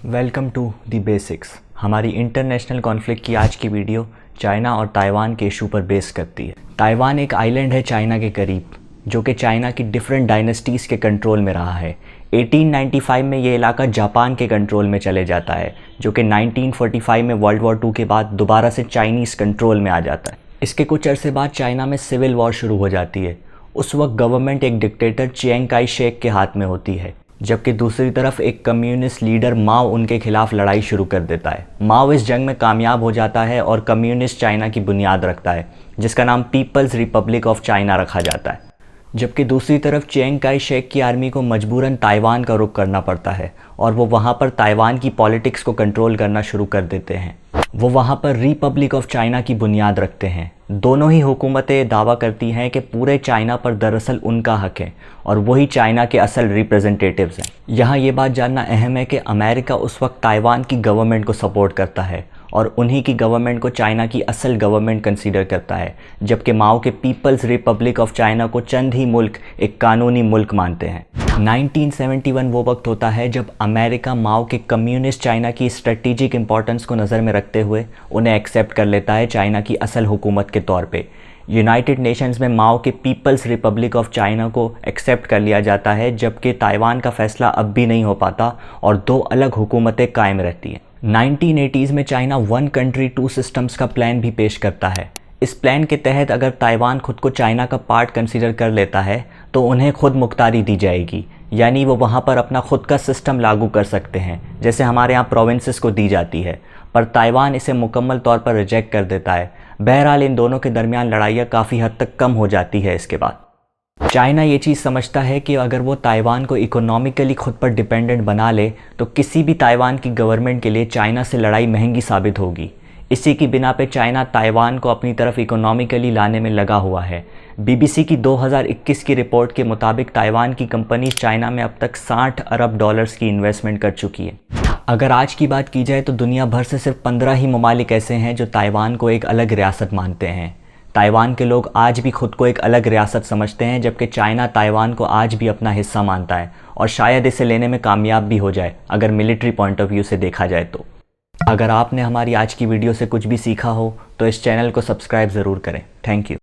Welcome to the basics. हमारी international conflict की आज की वीडियो चाइना और ताइवान के इशू पर बेस करती है। ताइवान एक आइलैंड है चाइना के करीब, जो कि चाइना की डिफरेंट डायनेस्टीज़ के कंट्रोल में रहा है। 1895 में ये इलाका जापान के कंट्रोल में चले जाता है, जो कि 1945 में वर्ल्ड वॉर 2 के बाद दोबारा से चाइनीज़ कंट्रोल में आ जाता है। इसके कुछ अरसे बाद चाइना में सिविल वॉर शुरू हो जाती है। उस वक्त गवर्नमेंट एक डिक्टेटर चियांग काई शेक के हाथ में होती है, जबकि दूसरी तरफ एक कम्युनिस्ट लीडर माओ उनके खिलाफ लड़ाई शुरू कर देता है। माओ इस जंग में कामयाब हो जाता है और कम्युनिस्ट चाइना की बुनियाद रखता है, जिसका नाम पीपल्स रिपब्लिक ऑफ चाइना रखा जाता है। जबकि दूसरी तरफ चियांग काई शेक की आर्मी को मजबूरन ताइवान का रुख करना पड़ता है और वो वहाँ पर ताइवान की पॉलिटिक्स को कंट्रोल करना शुरू कर देते हैं। वो वहाँ पर रिपब्लिक ऑफ चाइना की बुनियाद रखते हैं। दोनों ही हुकूमतें दावा करती हैं कि पूरे चाइना पर दरअसल उनका हक है और वही चाइना के असल रिप्रेजेंटेटिव्स हैं। यहाँ ये बात जानना अहम है कि अमेरिका उस वक्त ताइवान की गवर्नमेंट को सपोर्ट करता है और उन्हीं की गवर्नमेंट को चाइना की असल गवर्नमेंट कंसीडर करता है, जबकि माओ के पीपल्स रिपब्लिक ऑफ चाइना को चंद ही मुल्क एक कानूनी मुल्क मानते हैं। 1971 वो वक्त होता है जब अमेरिका माओ के कम्युनिस्ट चाइना की स्ट्रेटेजिक इंपॉर्टेंस को नज़र में रखते हुए उन्हें एक्सेप्ट कर लेता है चाइना की असल हुकूमत के तौर पे। यूनाइटेड नेशंस में माओ के पीपल्स रिपब्लिक ऑफ चाइना को एक्सेप्ट कर लिया जाता है, जबकि ताइवान का फैसला अब भी नहीं हो पाता और दो अलग हुकूमतें कायम रहती हैं। 1980s में China one country two systems का प्लान भी पेश करता है। इस प्लान के तहत अगर ताइवान खुद को चाइना का पार्ट कंसीडर कर लेता है तो उन्हें खुद मुख्तारी दी जाएगी, यानी वो वहाँ पर अपना खुद का सिस्टम लागू कर सकते हैं, जैसे हमारे यहाँ प्रोविंसेस को दी जाती है। पर ताइवान इसे मुकम्मल तौर पर रिजेक्ट कर देता है। बहरहाल इन दोनों के दरमियान लड़ाइयाँ काफ़ी हद तक कम हो जाती है। इसके बाद चाइना ये चीज़ समझता है कि अगर वो ताइवान को इकोनॉमिकली खुद पर डिपेंडेंट बना ले तो किसी भी ताइवान की गवर्नमेंट के लिए चाइना से लड़ाई महंगी साबित होगी। इसी की बिना पे चाइना ताइवान को अपनी तरफ इकोनॉमिकली लाने में लगा हुआ है। बीबीसी की 2021 की रिपोर्ट के मुताबिक ताइवान की कंपनीज चाइना में अब तक 60 अरब डॉलर्स की इन्वेस्टमेंट कर चुकी है। अगर आज की बात की जाए तो दुनिया भर से सिर्फ 15 ही ममालिक ऐसे हैं जो ताइवान को एक अलग रियासत मानते हैं। ताइवान के लोग आज भी खुद को एक अलग रियासत समझते हैं, जबकि चाइना ताइवान को आज भी अपना हिस्सा मानता है और शायद इसे लेने में कामयाब भी हो जाए अगर मिलिट्री पॉइंट ऑफ व्यू से देखा जाए तो। अगर आपने हमारी आज की वीडियो से कुछ भी सीखा हो तो इस चैनल को सब्सक्राइब ज़रूर करें। Thank you.